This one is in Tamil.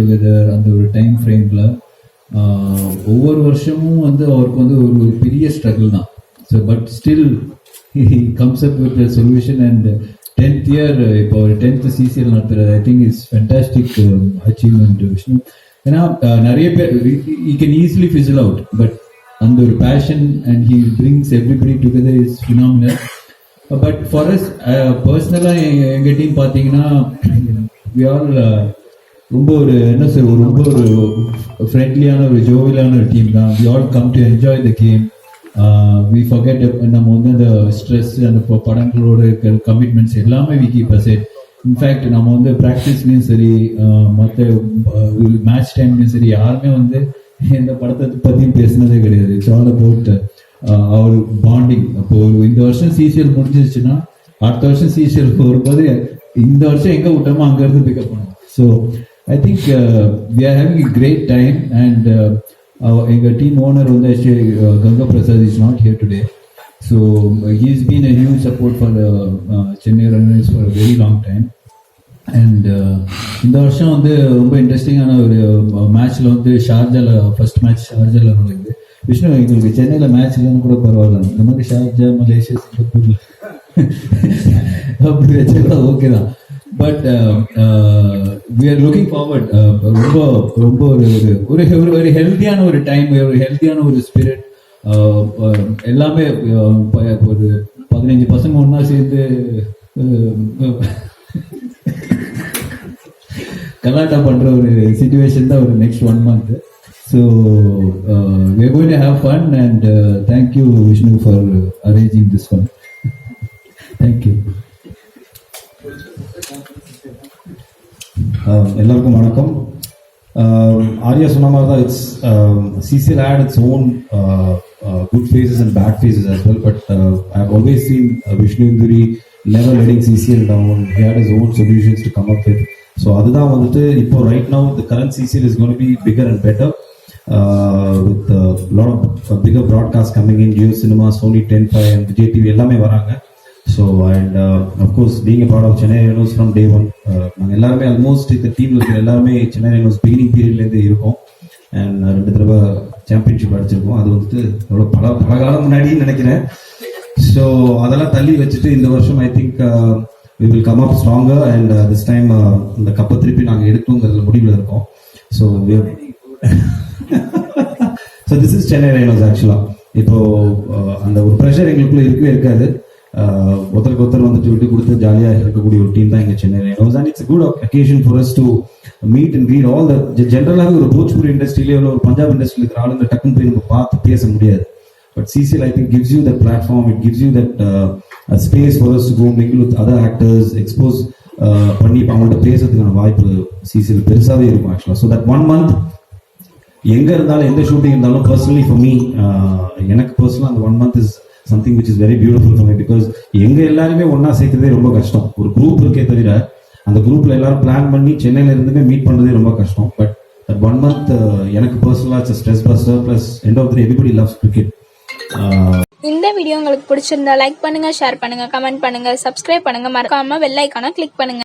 டுகெதர் அந்த ஒரு டைம் ஃப்ரேமில் ஒவ்வொரு வருஷமும் வந்து அவருக்கு வந்து ஒரு பெரிய ஸ்ட்ரகிள் தான். So but still he comes up with a solution and 10th year இப்போ ஒரு 10th CCL நடத்துறது I think is fantastic achievement Vishnu. ஏன்னா நிறைய பேர் he can easily fizzle out but அந்த ஒரு passion and he brings everybody together is phenomenal. But for us பர்சனலாக எங்கள் டீம் பார்த்தீங்கன்னா we all ரொம்ப ஒரு என்ன சார் ஒரு ரொம்ப ஒரு ஃப்ரெண்ட்லியான ஒரு ஜோவியலான ஒரு டீம் தான். we all come to enjoy the game. We forget நம்ம வந்து அந்த ஸ்ட்ரெஸ் அந்த படங்களோட இருக்கிற கமிட்மெண்ட்ஸ் எல்லாமே we keep aside. இன்ஃபேக்ட் நம்ம வந்து ப்ராக்டிஸ்லையும் சரி மற்ற மேட்ச் டைம்லையும் சரி யாருமே வந்து எந்த படத்தை பற்றியும் பேசினதே கிடையாது. It's all about our bonding. அப்போ இந்த வருஷம் சிசிஎல் முடிஞ்சிருச்சுன்னா அடுத்த வருஷம் சிசிஎல் வரும்போது இந்த வருஷம் எங்கே விட்டோமோ அங்கேருந்து பிக்கப் பண்ணுவோம். So I think we are having a great time and எங்கள் டீம் ஓனர் வந்து actually Ganga Prasad is not here today. So he has been a huge support for Chennai Runners for a very long time. And இந்த வருஷம் வந்து ரொம்ப இன்ட்ரெஸ்டிங்கான ஒரு மேட்ச்சில் வந்து ஷார்ஜாவில் ஃபர்ஸ்ட் மேட்ச் ஷார்ஜாவில் நடக்குது. விஷ்ணு எங்களுக்கு சென்னையில் மேட்ச் இல்லைன்னு கூட பரவாயில்ல, இந்த மாதிரி ஷார்ஜா மலேசியா சிங்கப்பூர் அப்படி வச்சுருந்தா ஓகே தான். But we are looking forward. ரொம்ப ரொம்ப ஒரு ஹெல்த்தியான ஒரு டைம், ஒரு ஹெல்த்தியான ஒரு ஸ்பிரிட். எல்லாமே ஒரு 15 பசங்க ஒன்றா சேர்ந்து கலாட்டா பண்ணுற ஒரு சிச்சுவேஷன் தான் ஒரு next 1 month. So we are going to have fun and thank you Vishnu for arranging this one. Thank you. எல்லாருக்கும் வணக்கம். ஆர்யா சொன்ன மாதிரி தான் it's CCL had its own good phases and bad phases as well, but I have always seen Vishnu Induri never letting CCL down. He had his own solutions to come up with. So அதுதான் வந்துட்டு இப்போ right now the current CCL is going to be bigger and better with a lot of bigger broadcasts coming in. Jio Cinema, Sony 10/5 and Vijay TV எல்லாமே வராங்க. So and of course being a part of Chennai Rhinos from day one, நாங்கள் எல்லாருமே ஆல்மோஸ்ட் இந்த டீமில் இருக்கிற எல்லாருமே Chennai Rhinos பிகினிங் பீரியட்லேருந்து இருக்கோம். அண்ட் 2 தடவை சாம்பியன்ஷிப் அடிச்சிருக்கோம். அது வந்துட்டு எவ்வளோ பல காலம் முன்னாடின்னு நினைக்கிறேன். ஸோ அதெல்லாம் தள்ளி வச்சுட்டு இந்த வருஷம் I think we will come up stronger and this time இந்த கப்பை திருப்பி நாங்கள் எடுத்தோங்கிறதுல முடிவில் இருக்கோம். So so this is Chennai rhinos. ஆக்சுவலாக இப்போ அந்த ஒரு ப்ரெஷர் எங்களுக்குள்ள இருக்கவே இருக்காது. ஒருத்தருக்கு ஒருத்தர் வந்துட்டு விட்டு கொடுத்து ஜாலியாக இருக்கக்கூடிய ஒரு டீம் தான் எங்கள் Chennai rhinos. And it's good occasion for us to meet and read all the ஜென்ரலாக ஒரு போஜ்பூரி இண்டஸ்ட்ரியிலே ஒரு பஞ்சாப் இண்டஸ்ட்ரியில் இருக்கிற ஆளுங்க டக்குன்னு போய் நம்ம பார்த்து பேச முடியாது. But CCL I think gives you that platform, it gives you that a space for us to go mingle with other actors, expose பண்ணி அவங்கள்ட்ட பேசுறதுக்கான வாய்ப்பு CCL பெருசாகவே இருக்கும் ஆக்சுவலாக. ஸோ தட் 1 month எங்கே இருந்தாலும் எந்த ஷூட்டிங் இருந்தாலும் பர்சனலி ஃபார் மீ எனக்கு பர்சனலாக அந்த 1 month is something which is very beautiful for me. Because எங்கள் எல்லாருமே ஒன்றா சேர்க்கறதே ரொம்ப கஷ்டம். ஒரு குரூப் இருக்கே தவிர அந்த குரூப்பில் எல்லாரும் பிளான் பண்ணி சென்னையில் இருந்துமே மீட் பண்ணுறதே ரொம்ப கஷ்டம். பட் தட் 1 month எனக்கு பர்சனலாக it's stress buster plus end of the day everybody loves cricket. இந்த வீடியோ உங்களுக்கு பிடிச்சிருந்தா லைக் பண்ணுங்க, ஷேர் பண்ணுங்க, கமெண்ட் பண்ணுங்க, சப்ஸ்கிரைப் பண்ணுங்க, மறக்காம பெல் ஐகானை கிளிக் பண்ணுங்க.